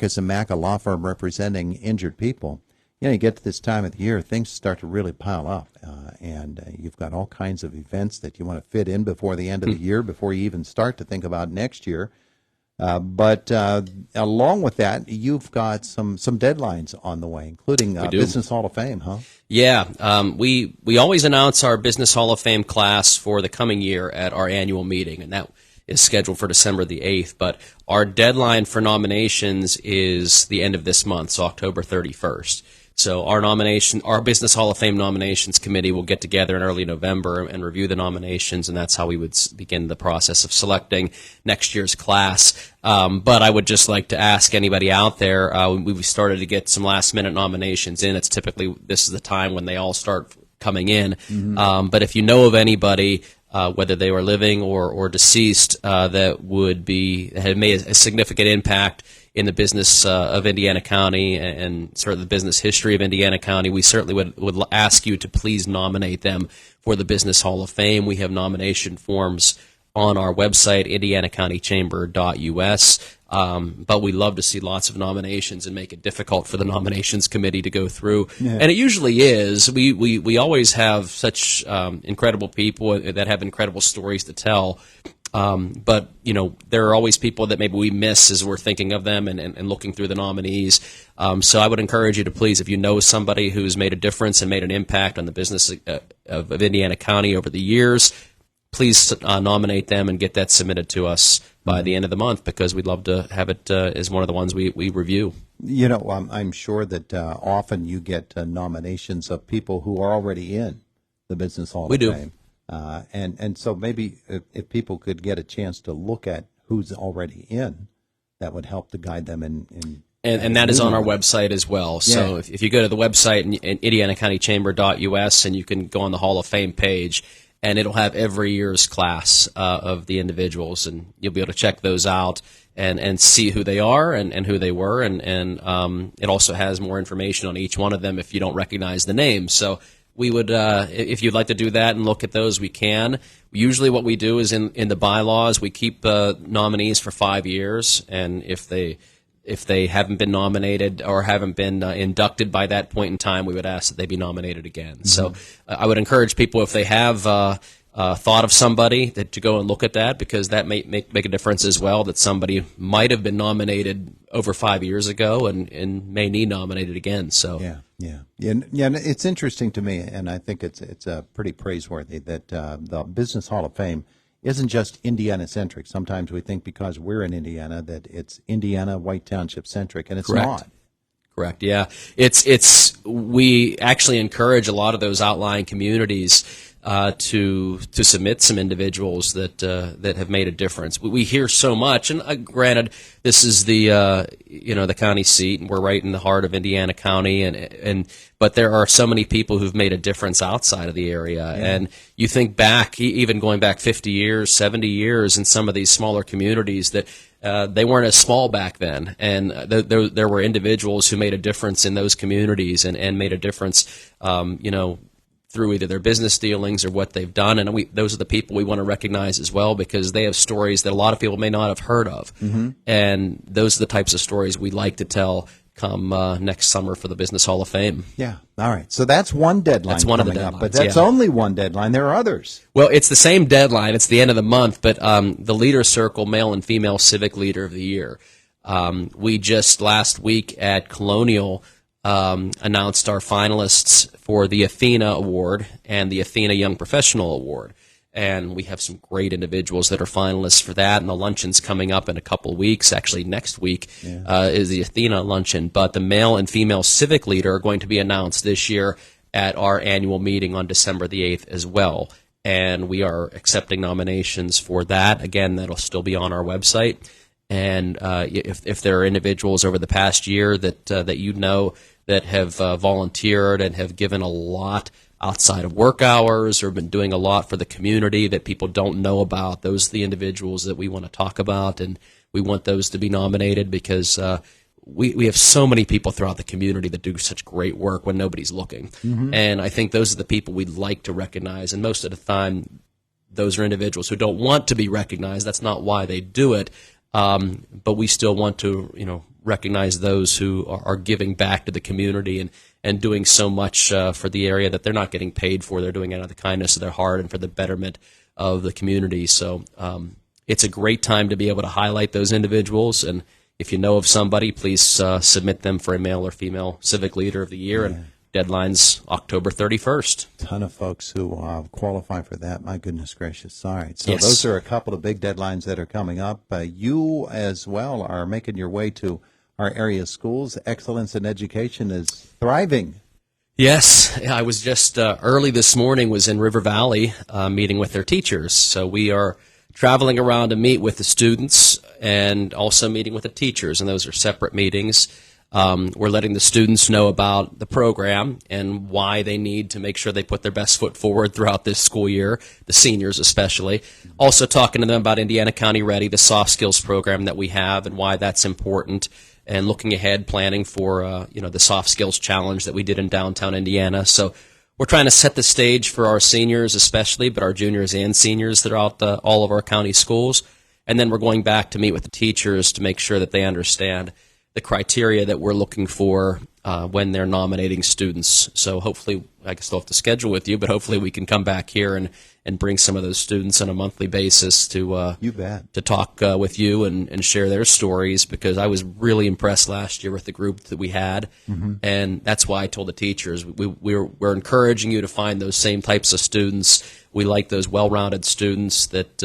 Marcus and Mack, a law firm representing injured people. You get to this time of the year, things start to really pile up, and you've got all kinds of events that you want to fit in before the end of the year, before you even start to think about next year. But along with that, you've got some deadlines on the way, including Business Hall of Fame, huh? Yeah, we always announce our Business Hall of Fame class for the coming year at our annual meeting, and that is scheduled for December the 8th. But our deadline for nominations is the end of this month, so October 31st. So our Business Hall of Fame nominations committee will get together in early November and review the nominations, and that's how we would begin the process of selecting next year's class. But I would just like to ask anybody out there, we've started to get some last-minute nominations in. It's typically, this is the time when they all start coming in. Mm-hmm. But if you know of anybody, whether they were living or deceased, that had made a significant impact in the business of Indiana County and sort of the business history of Indiana County, we certainly would ask you to please nominate them for the Business Hall of Fame. We have nomination forms on our website, indianacountychamber.us. But we love to see lots of nominations and make it difficult for the nominations committee to go through. Yeah. And it usually is. We always have such incredible people that have incredible stories to tell. But, there are always people that maybe we miss as we're thinking of them and looking through the nominees. So I would encourage you to please, if you know somebody who's made a difference and made an impact on the business of Indiana County over the years, please nominate them and get that submitted to us by the end of the month, because we'd love to have it as one of the ones we review. I'm sure that often you get nominations of people who are already in the Business Hall of Fame. And so maybe if people could get a chance to look at who's already in, that would help to guide them in and that is on our website as well. So Yeah. if you go to the website, indianacountychamber.us, and you can go on the Hall of Fame page, and it'll have every year's class of the individuals, and you'll be able to check those out and see who they are and who they were, and it also has more information on each one of them if you don't recognize the name. So we would, if you'd like to do that and look at those, we can. Usually what we do is in the bylaws, we keep nominees for 5 years, and if they haven't been nominated or haven't been inducted by that point in time, we would ask that they be nominated again. Mm-hmm. So I would encourage people, if they have thought of somebody, to go and look at that, because that may make a difference as well, that somebody might have been nominated over 5 years ago and may need nominated again. So Yeah. And it's interesting to me, and I think it's pretty praiseworthy that the Business Hall of Fame isn't just Indiana-centric. Sometimes we think because we're in Indiana that it's Indiana White Township-centric, and it's not. Correct. Yeah, we actually encourage a lot of those outlying communities to submit some individuals that have made a difference. We hear so much, and granted, this is the county seat, and we're right in the heart of Indiana County, but there are so many people who've made a difference outside of the area. Yeah. And you think back, even going back 50 years, 70 years, in some of these smaller communities that they weren't as small back then, and there were individuals who made a difference in those communities and made a difference, through either their business dealings or what they've done. And those are the people we want to recognize as well, because they have stories that a lot of people may not have heard of. Mm-hmm. And those are the types of stories we like to tell come next summer for the Business Hall of Fame. Yeah. All right. So that's one deadline. That's one of the deadlines, deadlines. But that's only one deadline. There are others. Well, it's the same deadline. It's the end of the month. But the Leader Circle Male and Female Civic Leader of the Year. We just last week at Colonial announced our finalists for the Athena Award and the Athena Young Professional Award. And we have some great individuals that are finalists for that, and the luncheon's coming up in a couple of weeks. Actually, next week is the Athena luncheon. But the Male and Female Civic Leader are going to be announced this year at our annual meeting on December the 8th as well. And we are accepting nominations for that. Again, that'll still be on our website. And if there are individuals over the past year that that have volunteered and have given a lot outside of work hours or been doing a lot for the community that people don't know about, those are the individuals that we want to talk about, and we want those to be nominated, because we have so many people throughout the community that do such great work when nobody's looking. Mm-hmm. And I think those are the people we'd like to recognize, and most of the time those are individuals who don't want to be recognized. That's not why they do it. But we still want to, recognize those who are giving back to the community and doing so much for the area that they're not getting paid for. They're doing it out of the kindness of their heart and for the betterment of the community. So it's a great time to be able to highlight those individuals. And if you know of somebody, please submit them for a male or female Civic Leader of the Year. And deadline's October 31st. Ton of folks who qualify for that. My goodness gracious. All right. So Yes. those are a couple of big deadlines that are coming up. You as well are making your way to our area schools. Excellence in Education is thriving. Yes, I was just early this morning was in River Valley meeting with their teachers. So we are traveling around to meet with the students and also meeting with the teachers, and those are separate meetings. We're letting the students know about the program and why they need to make sure they put their best foot forward throughout this school year, the seniors especially. Also talking to them about Indiana County Ready, the soft skills program that we have and why that's important, and looking ahead, planning for the soft skills challenge that we did in downtown Indiana. So we're trying to set the stage for our seniors especially, but our juniors and seniors throughout all of our county schools. And then we're going back to meet with the teachers to make sure that they understand the criteria that we're looking for when they're nominating students. So hopefully, I still have to schedule with you, but hopefully we can come back here and bring some of those students on a monthly basis to You bet. to talk with you and share their stories, because I was really impressed last year with the group that we had, and that's why I told the teachers we're encouraging you to find those same types of students. We like those well-rounded students that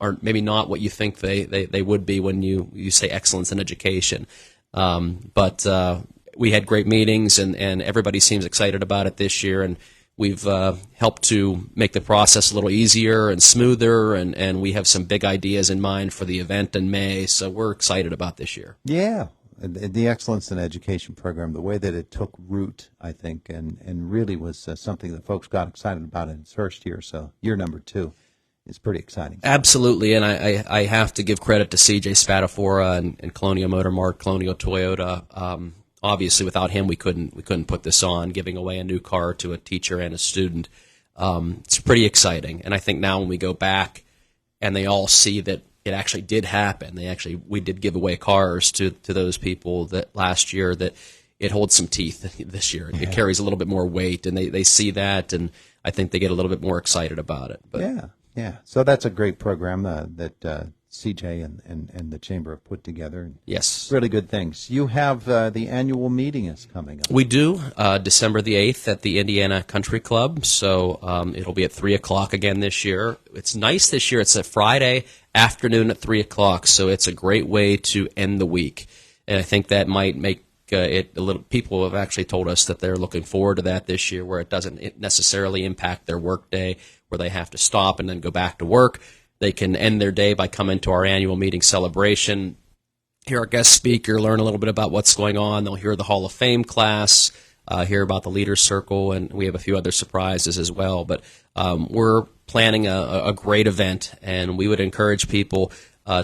aren't maybe not what you think they would be when you say excellence in education. But we had great meetings, and everybody seems excited about it this year, and we've helped to make the process a little easier and smoother, and we have some big ideas in mind for the event in May, so we're excited about this year. Yeah. The Excellence in Education program, the way that it took root, I think, and really was something that folks got excited about in its first year. So year number 2 is pretty exciting. Absolutely, and I have to give credit to CJ Spadafora and Colonial Motor Mart, Colonial Toyota. Obviously, without him, we couldn't put this on, giving away a new car to a teacher and a student. It's pretty exciting, and I think now when we go back and they all see that it actually did happen, we did give away cars to those people that last year, that it holds some teeth this year. It carries a little bit more weight, and they see that, and I think they get a little bit more excited about it. But Yeah. So that's a great program that CJ and the Chamber have put together. yes. Really good things. You have the annual meeting is coming up. We do, December the 8th at the Indiana Country Club, so it'll be at 3 o'clock again this year. It's nice this year. It's a Friday afternoon at 3 o'clock, so it's a great way to end the week. And I think that might make it a little. People have actually told us that they're looking forward to that this year, where it doesn't necessarily impact their work day, where they have to stop and then go back to work. They can end their day by coming to our annual meeting celebration, hear our guest speaker, learn a little bit about what's going on. They'll hear the Hall of Fame class, hear about the Leaders Circle, and we have a few other surprises as well. But we're planning a great event, and we would encourage people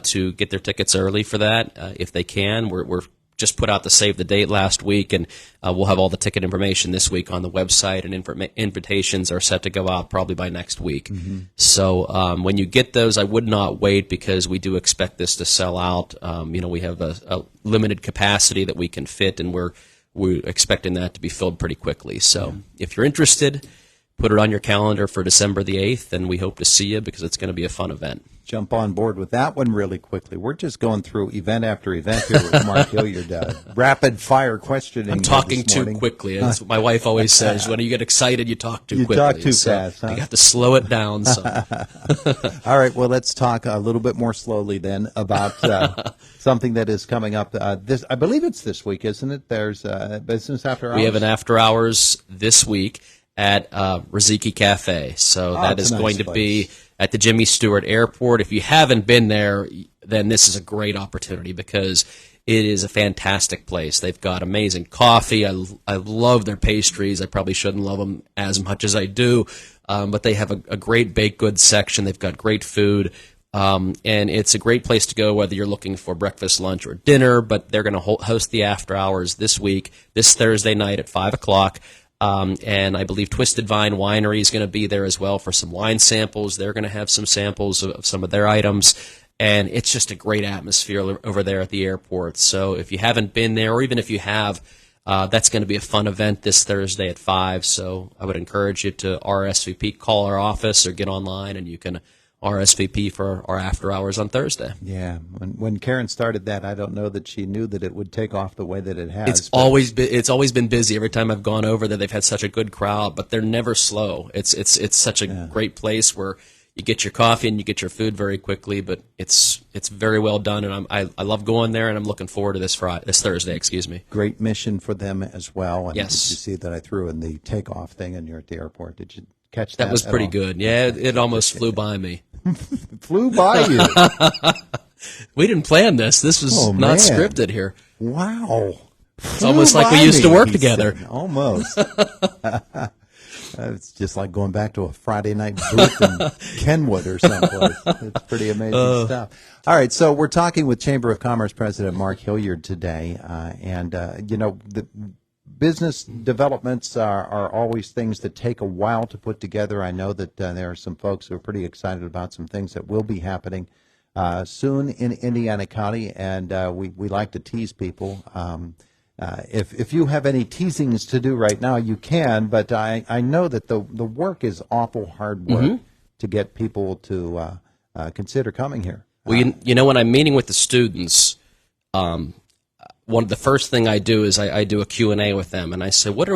to get their tickets early for that if they can. We're just put out the save the date last week, and we'll have all the ticket information this week on the website, and invitations are set to go out probably by next week. So when you get those, I would not wait, because we do expect this to sell out. We have a limited capacity that we can fit, and we're expecting that to be filled pretty quickly. So if you're interested, put it on your calendar for December the 8th, and we hope to see you, because it's going to be a fun event. Jump on board with that one really quickly. We're just going through event after event here with Mark Hilliard. Rapid fire questioning. I'm talking this too morning. quickly. That's what my wife always says. When you get excited, you talk too quickly. You talk too So fast, huh? You have to slow it down some. All right, well, let's talk a little bit more slowly then about something that is coming up. I believe it's this week, isn't it? There's Business After Hours. We have an after hours this week at Riziki Cafe. So that it's is a nice going to be place. at the Jimmy Stewart Airport. If you haven't been there, then this is a great opportunity, because it is a fantastic place. They've got amazing coffee. I love their pastries. I probably shouldn't love them as much as I do, but they have a great baked goods section. They've got great food. And it's a great place to go whether you're looking for breakfast, lunch, or dinner, but they're going to host the after hours this week, this Thursday night at 5 o'clock. And I believe Twisted Vine Winery is going to be there as well for some wine samples. They're going to have some samples of some of their items. and it's just a great atmosphere over there at the airport. So if you haven't been there, or even if you have, that's going to be a fun event this Thursday at 5. So I would encourage you to RSVP, call our office, or get online, and you can RSVP for our after hours on Thursday. Yeah, when Karen started that, I don't know that she knew that it would take off the way that it has. It's always been busy. Every time I've gone over there, they've had such a good crowd, but they're never slow. It's such a great place where you get your coffee and you get your food very quickly, but it's very well done, and I love going there, and I'm looking forward to this Thursday. Excuse me. Great mission for them as well. And yes. Did you see that I threw in the takeoff thing, and you're at the airport? Did you catch that? That was pretty good. Yeah, it almost flew by me. Flew by you. We didn't plan this. This was not scripted here. Wow. It's almost like we used to work together. Almost. It's just like going back to a Friday night booth in Kenwood or someplace. It's pretty amazing stuff. All right, so we're talking with Chamber of Commerce President Mark Hilliard today, and the business developments are always things that take a while to put together. I know that there are some folks who are pretty excited about some things that will be happening soon in Indiana County, and we like to tease people. If you have any teasings to do right now, you can, but I know that the work is awful hard work to get people to consider coming here. Well, when I'm meeting with the students, one of the first thing I do is I do a Q&A with them, and I say, what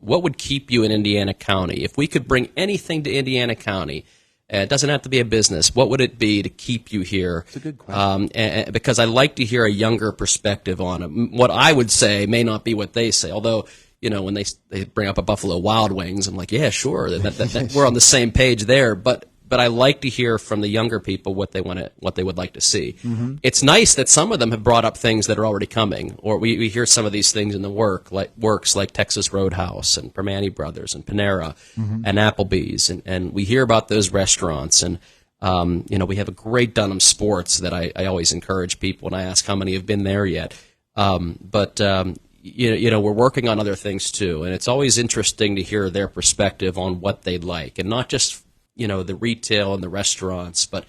would keep you in Indiana County? If we could bring anything to Indiana County, it doesn't have to be a business, what would it be to keep you here? It's a good question. Because I like to hear a younger perspective on it. What I would say may not be what they say, although, when they bring up a Buffalo Wild Wings, I'm like, yeah, sure, we're on the same page there, but I like to hear from the younger people what they would like to see. Mm-hmm. It's nice that some of them have brought up things that are already coming, or we hear some of these things in the works like Texas Roadhouse and Permane Brothers and Panera and Applebee's, and we hear about those restaurants, and we have a great Dunham Sports that I always encourage people, and I ask how many have been there yet. But we're working on other things too, and it's always interesting to hear their perspective on what they'd like, and not just the retail and the restaurants, but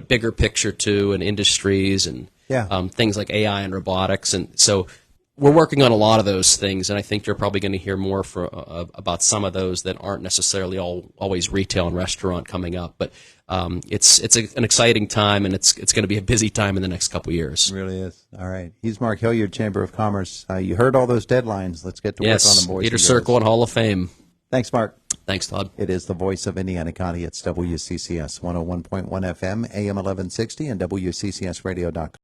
bigger picture too, and industries and things like AI and robotics. And so we're working on a lot of those things, and I think you're probably going to hear more about some of those that aren't necessarily always retail and restaurant coming up. But it's an exciting time, and it's going to be a busy time in the next couple of years. It really is. All right. He's Mark Hilliard, Chamber of Commerce. You heard all those deadlines. Let's get to work on them, boys. Leader Circle and Hall of Fame. Thanks, Mark. Thanks, Todd. It is the voice of Indiana County. It's WCCS 101.1 FM, AM 1160, and WCCSradio.com.